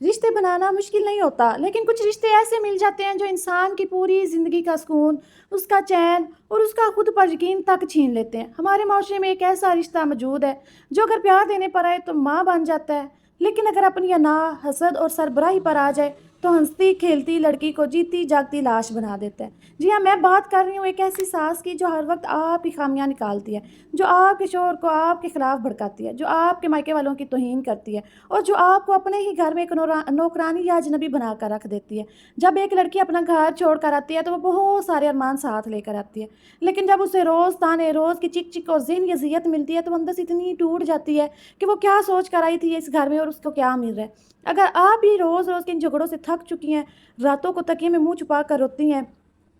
رشتے بنانا مشکل نہیں ہوتا، لیکن کچھ رشتے ایسے مل جاتے ہیں جو انسان کی پوری زندگی کا سکون، اس کا چین اور اس کا خود پر یقین تک چھین لیتے ہیں۔ ہمارے معاشرے میں ایک ایسا رشتہ موجود ہے جو اگر پیار دینے پر آئے تو ماں بن جاتا ہے، لیکن اگر اپنی انا، حسد اور سربراہی پر آ جائے تو ہنستی کھیلتی لڑکی کو جیتی جاگتی لاش بنا دیتا ہے۔ جی ہاں، میں بات کر رہی ہوں ایک ایسی ساس کی جو ہر وقت آپ کی خامیاں نکالتی ہے، جو آپ کے شوہر کو آپ کے خلاف بھڑکاتی ہے، جو آپ کے مائکے والوں کی توہین کرتی ہے اور جو آپ کو اپنے ہی گھر میں ایک نوکرانی یا اجنبی بنا کر رکھ دیتی ہے۔ جب ایک لڑکی اپنا گھر چھوڑ کر آتی ہے تو وہ بہت سارے ارمان ساتھ لے کر آتی ہے، لیکن جب اسے روز تانے، روز کی چک چک اور ذہنی اذیت ملتی ہے تو وہ اندر سے اتنی ٹوٹ جاتی ہے کہ وہ کیا سوچ کر آئی تھی اس گھر میں اور اس کو کیا مل رہا ہے۔ اگر آپ بھی روز روز کے ان جھگڑوں سے تھک چکی ہیں، راتوں کو تکیے میں منہ چھپا کر روتی ہیں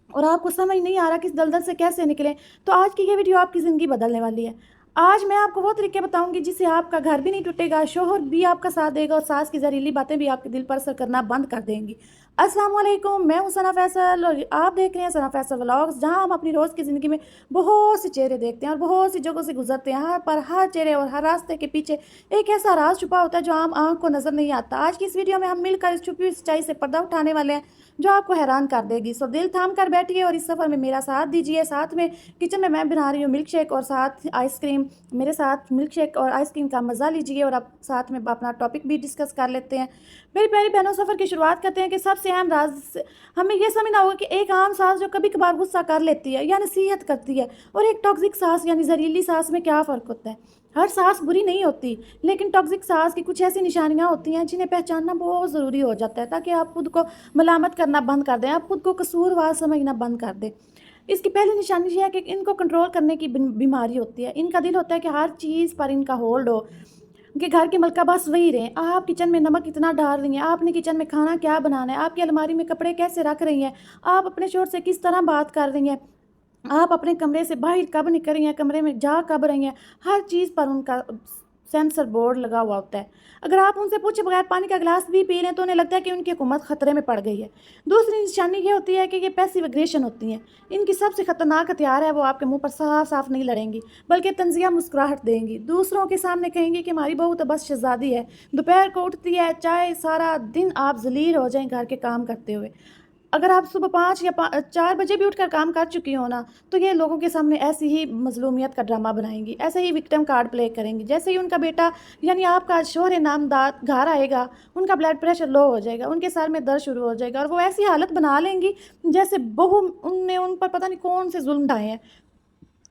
اور آپ کو سمجھ نہیں آ رہا کہ اس دلدل سے کیسے نکلیں، تو آج کی یہ ویڈیو آپ کی زندگی بدلنے والی ہے۔ آج میں آپ کو وہ طریقے بتاؤں گی جس سے آپ کا گھر بھی نہیں ٹوٹے گا، شوہر بھی آپ کا ساتھ دے گا اور ساس کی زہریلی باتیں بھی آپ کے دل پر اثر کرنا بند کر دیں گی۔ السلام علیکم، میں ہوں ثنا فیصل اور آپ دیکھ رہے ہیں ثنا فیصل ولاگز، جہاں ہم اپنی روز کی زندگی میں بہت سے چہرے دیکھتے ہیں اور بہت سی جگہوں سے گزرتے ہیں، ہر چہرے اور ہر راستے کے پیچھے ایک ایسا راز چھپا ہوتا ہے جو عام آنکھ کو نظر نہیں آتا۔ آج کی اس ویڈیو میں ہم مل کر اس چھپی ہوئی سچائی سے پردہ اٹھانے والے ہیں جو آپ کو حیران کر دے گی۔ سو دل تھام کر بیٹھیے اور اس سفر میں میرا ساتھ دیجیے۔ ساتھ میں کچن میں بنا رہی ہوں ملک شیک اور ساتھ آئس کریم، میرے ساتھ ملک شیک اور آئس کریم کا مزہ لیجیے اور اب ساتھ میں اپنا ٹاپک بھی ڈسکس کر لیتے ہیں۔ میری پیاری بہنوں، سفر کی شروعات کرتے ہیں کہ سب سے اہم راز ہمیں یہ سمجھنا ہوگا کہ ایک عام ساس جو کبھی کبھار غصہ کر لیتی ہے یا نصیحت کرتی ہے اور ایک ٹاکسک ساس یعنی زہریلی ساس میں کیا فرق ہوتا ہے۔ ہر ساس بری نہیں ہوتی، لیکن ٹاکسک ساس کی کچھ ایسی نشانیاں ہوتی ہیں جنہیں پہچاننا بہت ضروری ہو جاتا ہے تاکہ آپ خود کو ملامت کرنا بند کر دیں، آپ خود کو قصوروار سمجھنا بند کر دیں۔ اس کی پہلی نشانی یہ ہے کہ ان کو کنٹرول کرنے کی بیماری ہوتی ہے۔ ان کا دل ہوتا ہے کہ ہر چیز پر ان کا ہولڈ ہو، کہ گھر کی ملکہ بس وہی رہیں۔ آپ کچن میں نمک اتنا ڈال رہی ہیں، آپ نے کچن میں کھانا کیا بنانا ہے، آپ کی الماری میں کپڑے کیسے رکھ رہی ہیں، آپ اپنے شوہر سے کس طرح بات کر رہی ہیں، آپ اپنے کمرے سے باہر کب نکل رہی ہیں، کمرے میں جا کب رہی ہیں، ہر چیز پر ان کا سینسر بورڈ لگا ہوا ہوتا ہے۔ اگر آپ ان سے پوچھے بغیر پانی کا گلاس بھی پی لیں تو انہیں لگتا ہے کہ ان کی حکومت خطرے میں پڑ گئی ہے۔ دوسری نشانی یہ ہوتی ہے کہ یہ پیسیو اگریشن ہوتی ہیں۔ ان کی سب سے خطرناک ہتھیار ہے، وہ آپ کے منہ پر صاف صاف نہیں لڑیں گی بلکہ طنزیہ مسکراہٹ دیں گی۔ دوسروں کے سامنے کہیں گی کہ ہماری بہو تو بس شہزادی ہے، دوپہر کو اٹھتی ہے، چائے سارا دن آپ ذلیل ہو جائیں گھر کے کام کرتے ہوئے۔ اگر آپ صبح 5 یا 4 بجے بھی اٹھ کر کام کر چکی ہو نا تو یہ لوگوں کے سامنے ایسی ہی مظلومیت کا ڈرامہ بنائیں گی، ایسے ہی وکٹم کارڈ پلے کریں گی۔ جیسے ہی ان کا بیٹا یعنی آپ کا شوہر نامدار گھر آئے گا، ان کا بلڈ پریشر لو ہو جائے گا، ان کے سر میں درد شروع ہو جائے گا اور وہ ایسی حالت بنا لیں گی جیسے بہو نے ان پر پتہ نہیں کون سے ظلم ڈھائے ہیں۔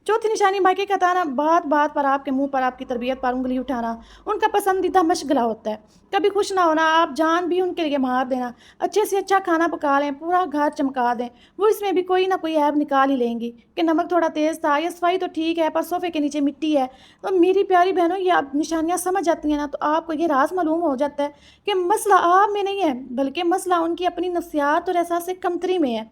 چوتھی نشانی مائکے کا تانا، بات بات پر آپ کے منہ پر آپ کی تربیت پر انگلی اٹھانا ان کا پسندیدہ مشغلہ ہوتا ہے۔ کبھی خوش نہ ہونا، آپ جان بھی ان کے لیے مار دینا، اچھے سے اچھا کھانا پکا لیں، پورا گھر چمکا دیں، وہ اس میں بھی کوئی نہ کوئی عیب نکال ہی لیں گی کہ نمک تھوڑا تیز تھا، یا صفائی تو ٹھیک ہے پر صوفے کے نیچے مٹی ہے۔ تو میری پیاری بہنوں، یہ آپ نشانیاں سمجھ جاتی ہیں نا تو آپ کو یہ راز معلوم ہو جاتا ہے کہ مسئلہ آپ میں نہیں ہے بلکہ مسئلہ ان کی اپنی نفسیات اور احساس کمتری میں ہے۔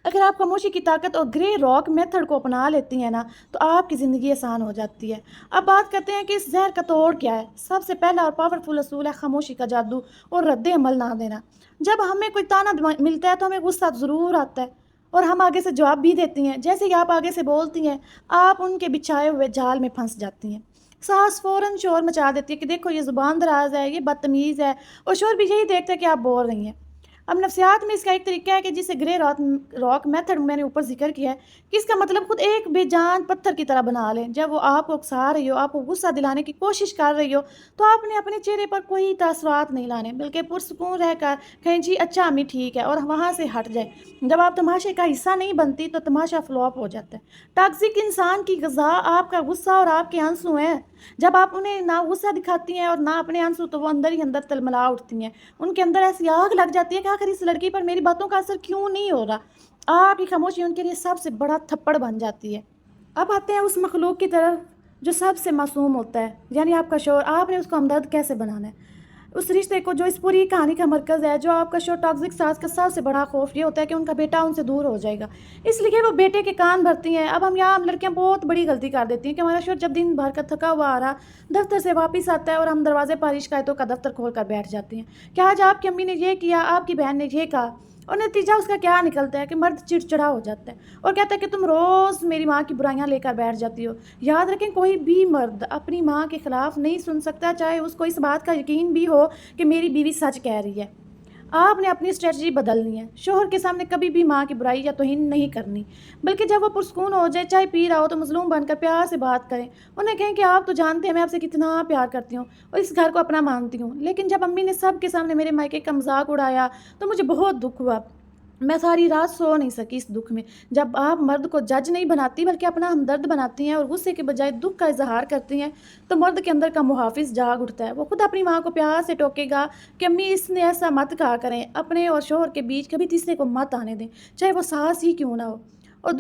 اگر آپ خاموشی کی طاقت اور گرے راک میتھڈ کو اپنا لیتی ہیں نا تو آپ کی زندگی آسان ہو جاتی ہے۔ اب بات کرتے ہیں کہ اس زہر کا توڑ کیا ہے۔ سب سے پہلا اور پاورفل اصول ہے خاموشی کا جادو اور رد عمل نہ دینا۔ جب ہمیں کوئی تانا ملتا ہے تو ہمیں غصہ ضرور آتا ہے اور ہم آگے سے جواب بھی دیتی ہیں۔ جیسے ہی آپ آگے سے بولتی ہیں آپ ان کے بچھائے ہوئے جال میں پھنس جاتی ہیں۔ ساس فوراً شور مچا دیتی ہے کہ دیکھو یہ زبان دراز ہے، یہ بدتمیز ہے، اور شوہر بھی یہی دیکھتا ہے کہ آپ بول رہی ہیں۔ اب نفسیات میں اس کا ایک طریقہ ہے کہ جسے گرے راک میتھڈ میں نے اوپر ذکر کیا ہے کہ اس کا مطلب خود ایک بے جان پتھر کی طرح بنا لیں۔ جب وہ آپ کو اکسا رہی ہو، آپ کو غصہ دلانے کی کوشش کر رہی ہو تو آپ نے اپنے چہرے پر کوئی تاثرات نہیں لانے بلکہ پرسکون رہ کر کہیں جی اچھا امی ٹھیک ہے اور وہاں سے ہٹ جائے۔ جب آپ تماشے کا حصہ نہیں بنتی تو تماشا فلاپ ہو جاتا ہے۔ ٹاکسک انسان کی غذا آپ کا غصہ اور آپ کے آنسو ہیں۔ جب آپ انہیں نہ غصہ دکھاتی ہیں اور نہ اپنے آنسو تو وہ اندر ہی اندر تلملا اٹھتی ہیں، ان کے اندر ایسی آگ لگ جاتی ہے کہ آخر اس لڑکی پر میری باتوں کا اثر کیوں نہیں ہو رہا۔ آپ کی خاموشی ان کے لیے سب سے بڑا تھپڑ بن جاتی ہے۔ اب آتے ہیں اس مخلوق کی طرف جو سب سے معصوم ہوتا ہے، یعنی آپ کا شوہر۔ آپ نے اس کو ہمدرد کیسے بنانا ہے؟ اس رشتے کو جو اس پوری کہانی کا مرکز ہے، جو آپ کا شوہر ٹاکسک ساس کا سب سے بڑا خوف یہ ہوتا ہے کہ ان کا بیٹا ان سے دور ہو جائے گا، اس لیے وہ بیٹے کے کان بھرتی ہیں۔ اب ہم یہاں لڑکیاں بہت بڑی غلطی کر دیتی ہیں کہ ہمارا شوہر جب دن بھر کا تھکا ہوا آ رہا دفتر سے واپس آتا ہے اور ہم دروازے پر شکایتوں کا دفتر کھول کر بیٹھ جاتی ہیں کہ آج آپ کی امی نے یہ کیا، آپ کی بہن نے یہ کہا۔ اور نتیجہ اس کا کیا نکلتا ہے کہ مرد چڑچڑا ہو جاتا ہے اور کہتا ہے کہ تم روز میری ماں کی برائیاں لے کر بیٹھ جاتی ہو۔ یاد رکھیں کوئی بھی مرد اپنی ماں کے خلاف نہیں سن سکتا، چاہے اس کو اس بات کا یقین بھی ہو کہ میری بیوی سچ کہہ رہی ہے۔ آپ نے اپنی اسٹریٹجی بدلنی ہے، شوہر کے سامنے کبھی بھی ماں کی برائی یا توہین نہیں کرنی، بلکہ جب وہ پرسکون ہو جائے، چائے پی رہا ہو تو مظلوم بن کر پیار سے بات کریں، انہیں کہیں کہ آپ تو جانتے ہیں میں آپ سے کتنا پیار کرتی ہوں اور اس گھر کو اپنا مانتی ہوں، لیکن جب امی نے سب کے سامنے میرے مائکے کا مذاق اڑایا تو مجھے بہت دکھ ہوا، میں ساری رات سو نہیں سکی اس دکھ میں۔ جب آپ مرد کو جج نہیں بناتی بلکہ اپنا ہمدرد بناتی ہیں اور غصے کے بجائے دکھ کا اظہار کرتی ہیں تو مرد کے اندر کا محافظ جاگ اٹھتا ہے، وہ خود اپنی ماں کو پیار سے ٹوکے گا کہ امی اس نے ایسا مت کہا کریں، اپنے اور شوہر کے بیچ کبھی تیسرے کو مت آنے دیں، چاہے وہ ساس ہی کیوں نہ ہو۔ اور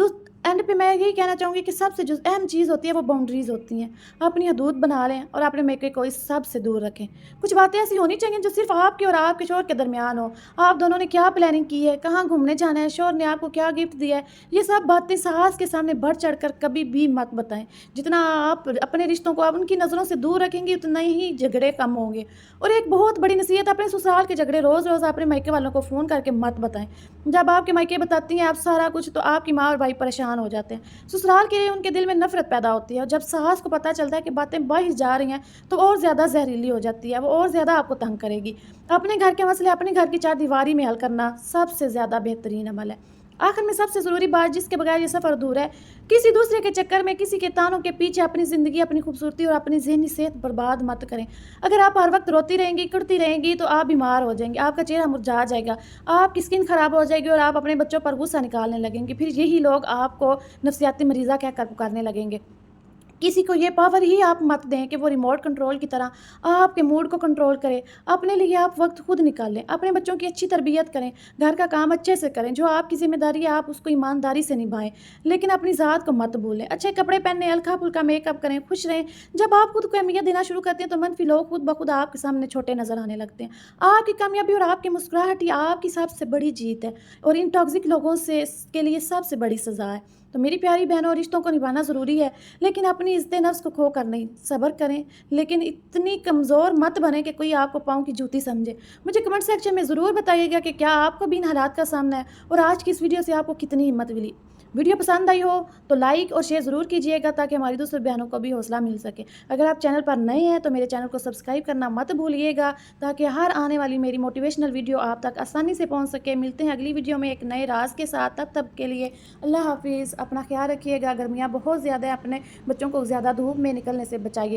اینڈ پہ میں یہی کہنا چاہوں گی کہ سب سے جو اہم چیز ہوتی ہے وہ باؤنڈریز ہوتی ہیں، اپنی حدود بنا لیں اور اپنے میکے کو اس سب سے دور رکھیں۔ کچھ باتیں ایسی ہونی چاہیے جو صرف آپ کے اور آپ کے شوہر کے درمیان ہو، آپ دونوں نے کیا پلاننگ کی ہے، کہاں گھومنے جانا ہے، شوہر نے آپ کو کیا گفٹ دیا ہے، یہ سب باتیں ساس کے سامنے بڑھ چڑھ کر کبھی بھی مت بتائیں۔ جتنا آپ اپنے رشتوں کو آپ ان کی نظروں سے دور رکھیں گے اتنا ہی جھگڑے کم ہوں گے۔ اور ایک بہت بڑی نصیحت، اپنے سسرال کے جھگڑے روز روز اپنے مائکے والوں کو فون کر کے مت بتائیں۔ جب آپ کے مائکے بتاتی ہیں آپ سارا کچھ تو آپ کی ماں اور بھائی پریشان ہو جاتے ہیں، سسرال کے لیے ان کے دل میں نفرت پیدا ہوتی ہے، اور جب ساس کو پتہ چلتا ہے کہ باتیں باہر جا رہی ہیں تو اور زیادہ زہریلی ہو جاتی ہے، وہ اور زیادہ آپ کو تنگ کرے گی۔ اپنے گھر کے مسئلے اپنے گھر کی چار دیواری میں حل کرنا سب سے زیادہ بہترین عمل ہے۔ آخر میں سب سے ضروری بات جس کے بغیر یہ سفر ادھورا ہے، کسی دوسرے کے چکر میں کسی کے تانوں کے پیچھے اپنی زندگی، اپنی خوبصورتی اور اپنی ذہنی صحت برباد مت کریں۔ اگر آپ ہر وقت روتی رہیں گی، کرتی رہیں گی تو آپ بیمار ہو جائیں گے، آپ کا چہرہ مرجھا جائے گا، آپ کی اسکن خراب ہو جائے گی اور آپ اپنے بچوں پر غصہ نکالنے لگیں گے، پھر یہی لوگ آپ کو نفسیاتی مریضہ کہہ کر پکارنے لگیں گے۔ کسی کو یہ پاور ہی آپ مت دیں کہ وہ ریموٹ کنٹرول کی طرح آپ کے موڈ کو کنٹرول کرے۔ اپنے لیے آپ وقت خود نکالیں، اپنے بچوں کی اچھی تربیت کریں، گھر کا کام اچھے سے کریں، جو آپ کی ذمہ داری ہے آپ اس کو ایمانداری سے نبھائیں، لیکن اپنی ذات کو مت بھولیں۔ اچھے کپڑے پہنیں، ہلکا پھلکا میک اپ کریں، خوش رہیں۔ جب آپ خود کو اہمیت دینا شروع کرتے ہیں تو منفی لوگ خود بخود آپ کے سامنے چھوٹے نظر آنے لگتے ہیں۔ آپ کی کامیابی اور آپ کی مسکراہٹ ہی آپ کی سب سے بڑی جیت ہے، اور ان ٹاکسک لوگوں سے کے لیے سب سے بڑی سزا ہے۔ تو میری پیاری بہنوں، رشتوں کو نبھانا ضروری ہے، لیکن اپنی عزت نفس کو کھو کر نہیں۔ صبر کریں لیکن اتنی کمزور مت بنیں کہ کوئی آپ کو پاؤں کی جوتی سمجھے۔ مجھے کمنٹ سیکشن میں ضرور بتائیے گا کہ کیا آپ کو بھی ان حالات کا سامنا ہے اور آج کی اس ویڈیو سے آپ کو کتنی ہمت ملی۔ ویڈیو پسند آئی ہو تو لائک اور شیئر ضرور کیجیے گا تاکہ ہماری دوسرے بہنوں کو بھی حوصلہ مل سکے۔ اگر آپ چینل پر نئے ہیں تو میرے چینل کو سبسکرائب کرنا مت بھولیے گا تاکہ ہر آنے والی میری موٹیویشنل ویڈیو آپ تک آسانی سے پہنچ سکے۔ ملتے ہیں اگلی ویڈیو میں ایک نئے راز کے ساتھ، تب کے لیے اللہ حافظ۔ اپنا خیال رکھیے گا، گرمیاں بہت زیادہ ہیں، اپنے بچوں کو زیادہ دھوپ میں نکلنے سے بچائیے۔